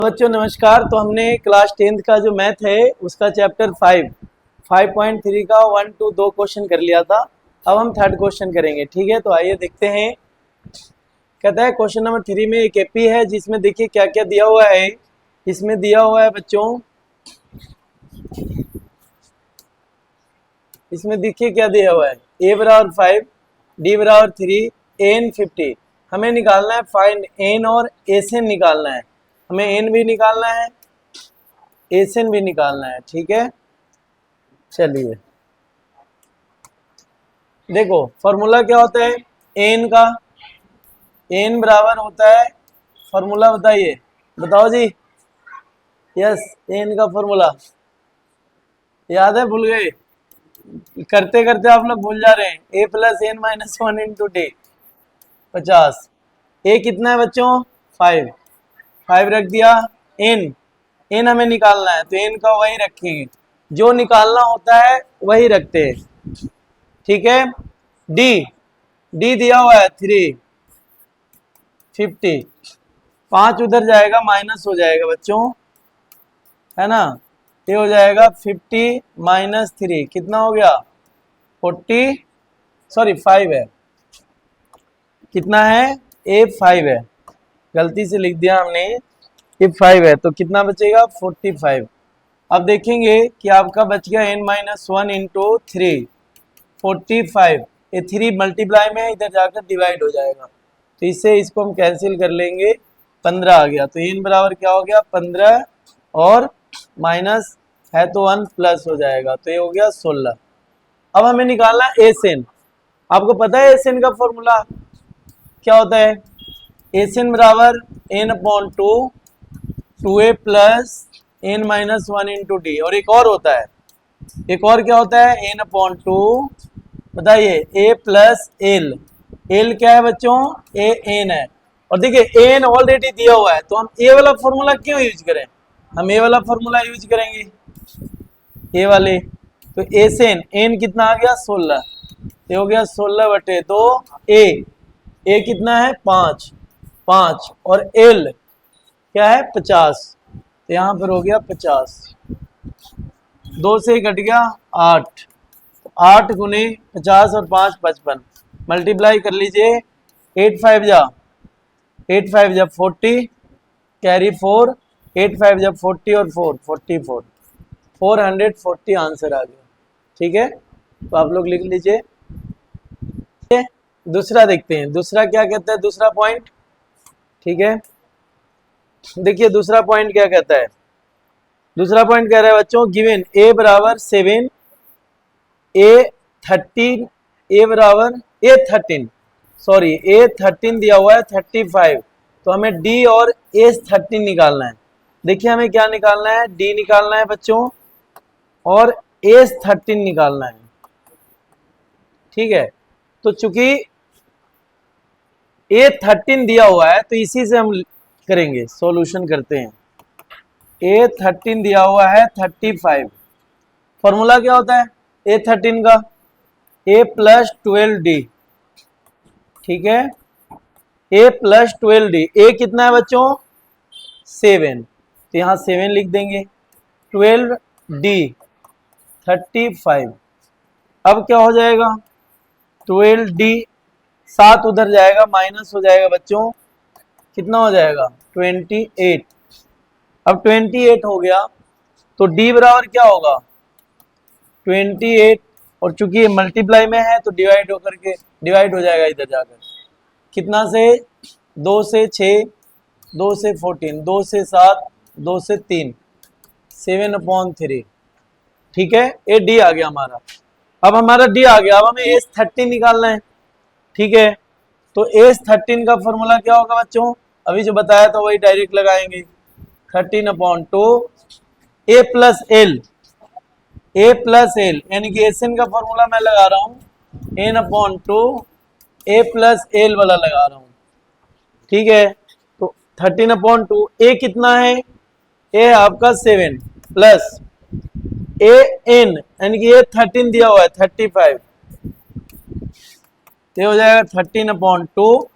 बच्चों नमस्कार। तो हमने क्लास 10th का जो मैथ है उसका चैप्टर 5.3 का 1 to 2 क्वेश्चन कर लिया था। अब हम थर्ड क्वेश्चन करेंगे। ठीक है, तो आइए देखते हैं। कहता है क्वेश्चन नंबर 3 में एक एपी है जिसमें देखिए क्या क्या दिया हुआ है। इसमें दिया हुआ है बच्चों, इसमें देखिए क्या दिया हुआ है। ए बराबर 5, डी बराबर 3, एन 50। हमें निकालना है फाइंड एन और एसएन निकालना है। हमें एन भी निकालना है, एसएन भी निकालना है। ठीक है, चलिए देखो फॉर्मूला क्या होता है एन का। एन बराबर होता है, फॉर्मूला बताइए, बताओ जी। यस, एन का फॉर्मूला याद है, भूल गए? करते करते आप लोग भूल जा रहे हैं। A plus n minus 1 into d 50। A कितना है बच्चों? 5। 5 रख दिया। एन, एन हमें निकालना है तो एन का वही रखेंगे, जो निकालना होता है वही रखते हैं। ठीक है, डी, डी दिया हुआ है 3, 50। 5 उधर जाएगा माइनस हो जाएगा बच्चों, है ना। ये हो जाएगा 50 माइनस 3 कितना हो गया? 40, सॉरी 5 है। कितना है? ए 5 है, गलती से लिख दिया हमने। ये 5 है तो कितना बचेगा? 45। अब देखेंगे कि आपका बच गया n माइनस 1 इंटू 3, 45। ये 3 मल्टीप्लाई में इधर जाकर डिवाइड हो जाएगा, तो इससे इसको हम कैंसिल कर लेंगे। 15 आ गया, तो n बराबर क्या हो गया? 15 और माइनस है तो 1 प्लस हो जाएगा, तो ये हो गया 16। अब हमें निकालना है एस एन। आपको पता है एस एन का फॉर्मूला क्या होता है? एस एन बराबर n upon 2 a plus n minus 1 into d. और एक और होता है, एक और क्या होता है? एन अपॉन 2, बताइए, ए प्लस एल। एल क्या है बच्चों? ए एन है। और देखिए एन ऑलरेडी दिया हुआ है तो हम ए वाला फॉर्मूला क्यों यूज करें? हम ए वाला फॉर्मूला यूज करेंगे, ए वाले। तो एस एन, एन कितना आ गया? 16। ये हो गया 16/2। ए कितना है? 5, 5 और एल क्या है? 50। तो यहाँ पर हो गया 50। 2 से कट गया 8, 8 गुने 50 और 5 55। मल्टीप्लाई कर लीजिए, 8 5 जा 40, कैरी 4, 8 5 जा 40 और 4 44, 440 आंसर आ गया। ठीक है, तो आप लोग लिख लीजिए। दूसरा देखते हैं, दूसरा क्या कहता है, दूसरा पॉइंट। ठीक है, देखिए दूसरा पॉइंट क्या कहता है। दूसरा पॉइंट कह रहा है बच्चों, गिवन ए बराबर 7, ए 13, ए बराबर ए 13, सॉरी ए 13 दिया हुआ है 35। तो हमें डी और ए 13 निकालना है। देखिए हमें क्या निकालना है? डी निकालना है बच्चों और ए 13 निकालना है। ठीक है, तो चूंकि ए 13 दिया हुआ है तो इसी से हम करेंगे, सॉल्यूशन करते हैं। ए 13 दिया हुआ है 35। फॉर्मूला क्या होता है ए 13 का? ए प्लस 12डी। ठीक है, ए प्लस 12डी। ए कितना है बच्चों? 7, तो यहाँ 7 लिख देंगे। 12d 35। अब क्या हो जाएगा? 12d, 7 उधर जाएगा माइनस हो जाएगा बच्चों, कितना हो जाएगा? 28। अब 28 हो गया तो d बराबर क्या होगा? 28। और चूंकि ये मल्टीप्लाई में है तो डिवाइड होकर के डिवाइड हो जाएगा इधर जाकर। कितना से? 2 से 6, 2 से 14, 2 से 7, 2 से 3, 7/3। ठीक है, ये डी आ गया हमारा। अब हमारा डी आ गया, अब हमें एस 13 निकालना है। ठीक है, तो एस 13 का फॉर्मूला क्या होगा बच्चों? अभी जो बताया था वही डायरेक्ट लगाएंगे। 13/2 ए प्लस एल, ए प्लस एल यानी कि एस एन का फॉर्मूला मैं लगा रहा हूं n/2 ए प्लस एल वाला लगा रहा हूं। ठीक है, तो 13/2 ए कितना है? ए आपका 7 प्लस ए एन यानी कि ये 13 दिया हुआ है 35। ये हो जाएगा 13/2,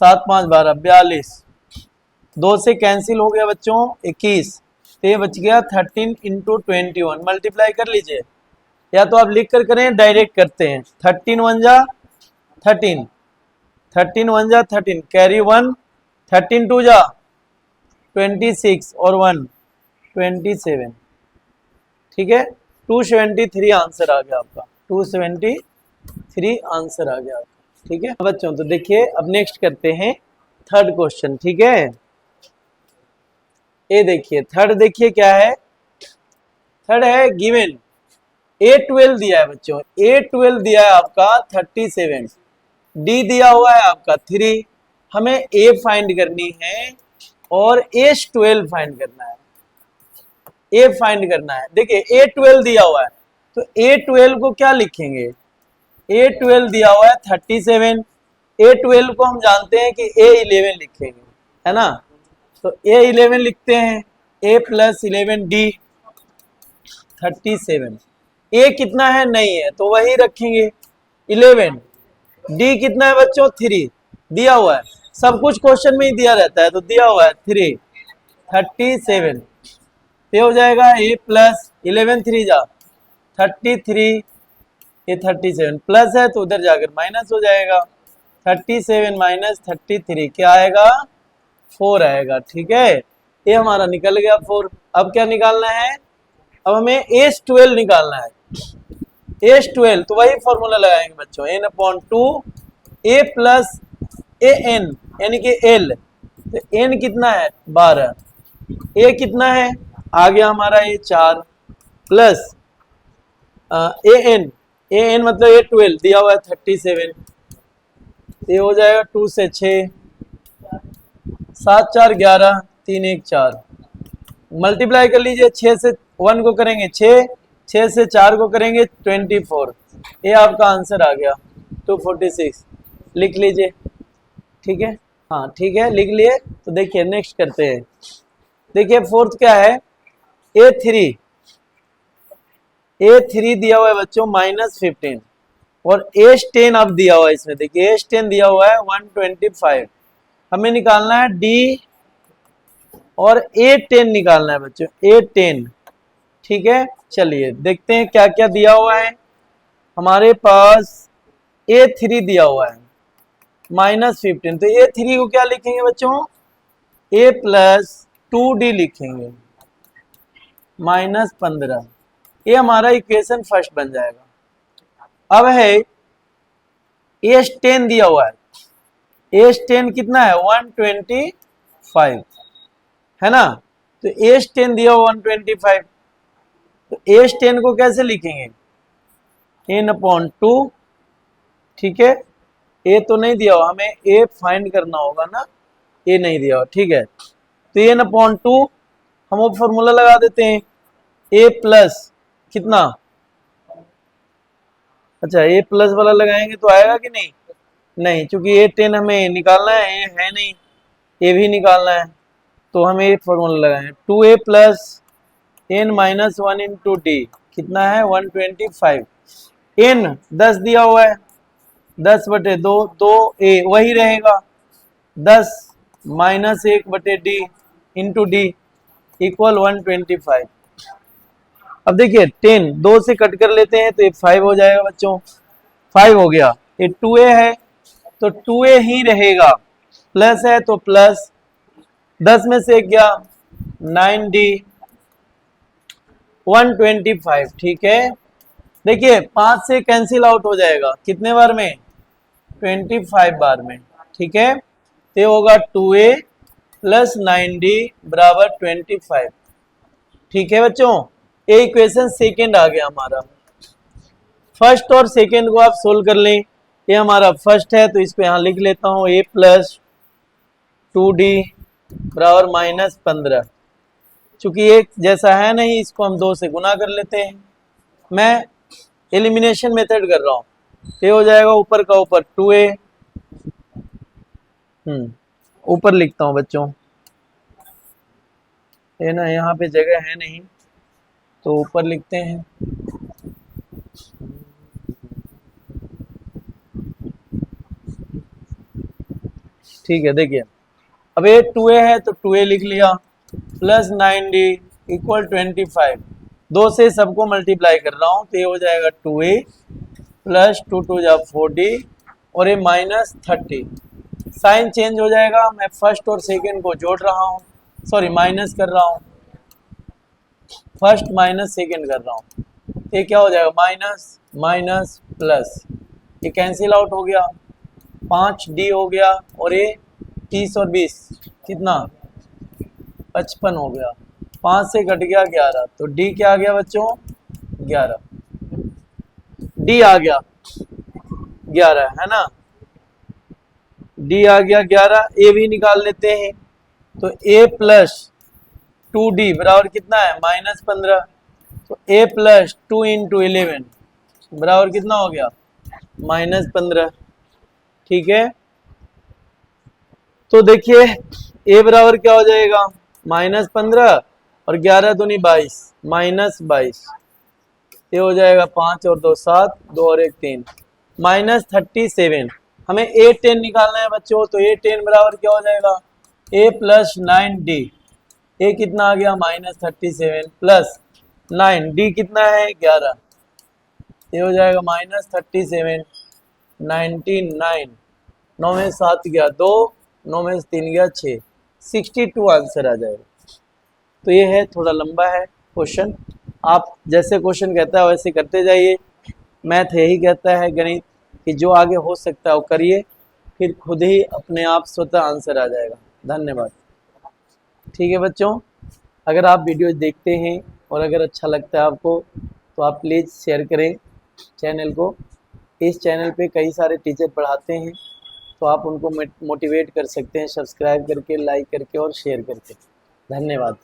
7 5 12 42। 2 से कैंसिल हो गया बच्चों 21, तो ये बच गया 13 इंटू 21, मल्टीप्लाई कर लीजिए, या तो आप लिख कर करें, डायरेक्ट करते हैं। 13 वन जा 13, 13 वन जा 13, कैरी 1, 13 टू जा 26 और 1 27, ठीक है। 273 आंसर आ गया आपका, 273 आंसर आ गया आपका, ठीक है बच्चों। तो देखिए अब नेक्स्ट करते हैं थर्ड क्वेश्चन, ठीक है। ये देखिए थर्ड, देखिए क्या है, थर्ड है गिवन A12 दिया है बच्चों, A12 दिया है आपका 37, D दिया हुआ है आपका 3, हमें A फाइंड करनी है और A12 फाइंड करना है, A फाइंड करना है। देखिए A12 दिया हुआ है, तो A12 को क्या लिखेंगे, A12 दिया हुआ है 37, A12 को हम जानते हैं कि A11 लिखेंगे, है ना। तो A11 लिखते हैं, A प्लस 11 D 37, A कितना है नहीं है तो वही रखेंगे 11, D कितना है बच्चों 3 दिया हुआ है, सब कुछ क्वेश्चन में ही दिया रहता है, तो दिया हुआ है 3 37, ये हो जाएगा A प्लस 11 3 जा 33, ये 37 प्लस है तो उधर जाकर माइनस हो जाएगा, 37 माइनस 33 क्या आएगा 4 आएगा, ठीक है। ये हमारा निकल गया 4। अब क्या निकालना है, अब हमें A12 निकालना है, A12 तो वही फॉर्मूला लगाएंगे बच्चों, n/2 A प्लस AN यानी कि L, तो N कितना है 12, A कितना है आ गया हमारा ये 4 प्लस AN मतलब A12 दिया हुआ है 37, ये हो जाएगा 2 से 6 7 4 11 3 1 4, मल्टीप्लाई कर लीजिए, 6 से 1 को करेंगे 6, 6 से 4 को करेंगे 24, ये आपका आंसर आ गया 246, लिख लीजिए, ठीक है। हाँ ठीक है लिख लिए। तो देखिए नेक्स्ट करते हैं, देखिए फोर्थ क्या है, A3 दिया हुआ है बच्चों -15 और H10 अब दिया हुआ है, इसमें देखिए H10 दिया हुआ है 125, हमें निकालना है D और A10 निकालना है बच्चों, A10, ठीक है। चलिए देखते हैं क्या क्या दिया हुआ है, हमारे पास A3 दिया हुआ है -15, तो A3 को क्या लिखेंगे बच्चों, A प्लस 2D लिखेंगे -15, ये हमारा इक्वेशन फर्स्ट बन जाएगा। अब है H10 दिया हुआ है, H10 कितना है 125, है ना, तो H10 दिया हुआ 125, तो H10 को कैसे लिखेंगे n/2, ठीक है। A तो नहीं दिया हुआ, हमें A फाइंड करना होगा ना, A नहीं दिया हुआ, ठीक है। तो n/2 हम वो फॉर्मूला लगा देते हैं, A प्लस कितना, अच्छा A प्लस वाला लगाएंगे तो आएगा कि नहीं, नहीं, क्योंकि A10 हमें निकालना है, A है नहीं, A भी निकालना है, तो हमें ये फॉर्मूला लगाएंगे 2A plus n-1 into D कितना है 125, n 10 दिया हुआ है 10/2, 2A वही रहेगा 10 -1/D इंटू D इक्वल 125। अब देखिए 10 2 से कट कर लेते हैं तो ये 5 हो जाएगा बच्चों, 5 हो गया, ये 2A है तो 2A ही रहेगा, प्लस है तो प्लस, 10 में से गया 9D 125, ठीक है। देखिए 5 से कैंसिल आउट हो जाएगा, कितने बार में 25 बार में, ठीक है। तो होगा 2A प्लस 9D बराबर 25, ठीक है बच्चों। ये इक्वेशन सेकेंड आ गया हमारा। फर्स्ट और सेकेंड को आप सोल्व कर लें, ये हमारा फर्स्ट है तो इसको यहाँ लिख लेता हूँ A प्लस 2D बराबर -15, चूंकि एक जैसा है नहीं इसको हम 2 से गुना कर लेते हैं, मैं एलिमिनेशन मेथड कर रहा हूँ, ये हो जाएगा ऊपर का ऊपर 2A, ऊपर लिखता हूँ बच्चों, ये ना यहाँ पे जगह है नहीं तो ऊपर लिखते हैं, ठीक है। देखिए अब ये 2a है तो 2a लिख लिया, प्लस 9d इक्वल 25। 2 से सबको मल्टीप्लाई कर रहा हूँ तो ये हो जाएगा 2a प्लस 2 2 जा 4d और ये माइनस 30। साइन चेंज हो जाएगा, मैं फर्स्ट और सेकेंड को जोड़ रहा हूँ, सॉरी माइनस कर रहा हूँ, फर्स्ट माइनस सेकेंड कर रहा हूँ। ये क्या हो जाएगा, माइनस माइनस प्लस, ये कैंसिल आउट हो गया, 5d हो गया और ये 30 और 20 कितना 55 हो गया, 5 से कट गया 11, तो d क्या आ गया बच्चों 11, d आ गया 11 है ना, d आ गया 11, a भी निकाल लेते हैं, तो a प्लस 2d बराबर कितना है माइनस 15, तो a प्लस 2 इंटू 11 बराबर कितना हो गया माइनस 15। ठीक है, तो देखिए a बराबर क्या हो जाएगा माइनस 15 और 11 दूनी 22 माइनस 22, ये हो जाएगा 5 और 2 7, 2 और 1 3, माइनस 37। हमें a 10 निकालना है बच्चों, तो a 10 बराबर क्या हो जाएगा a प्लस 9d, a कितना आ गया माइनस 37 प्लस 9d कितना है 11, ये हो जाएगा माइनस 37 99, 9 में 7 गया 2, 9 में 3 गया 6, 62 आंसर आ जाएगा। तो ये है, थोड़ा लंबा है क्वेश्चन, आप जैसे क्वेश्चन कहता है वैसे करते जाइए। मैथ यही कहता है गणित कि जो आगे हो सकता है वो करिए, फिर खुद ही अपने आप स्वतः आंसर आ जाएगा। धन्यवाद। ठीक है बच्चों, अगर आप वीडियो देखते हैं और अगर अच्छा लगता है आपको तो आप प्लीज़ शेयर करें चैनल को। इस चैनल पे कई सारे टीचर पढ़ाते हैं, तो आप उनको मोटिवेट कर सकते हैं सब्सक्राइब करके, लाइक करके और शेयर करके। धन्यवाद।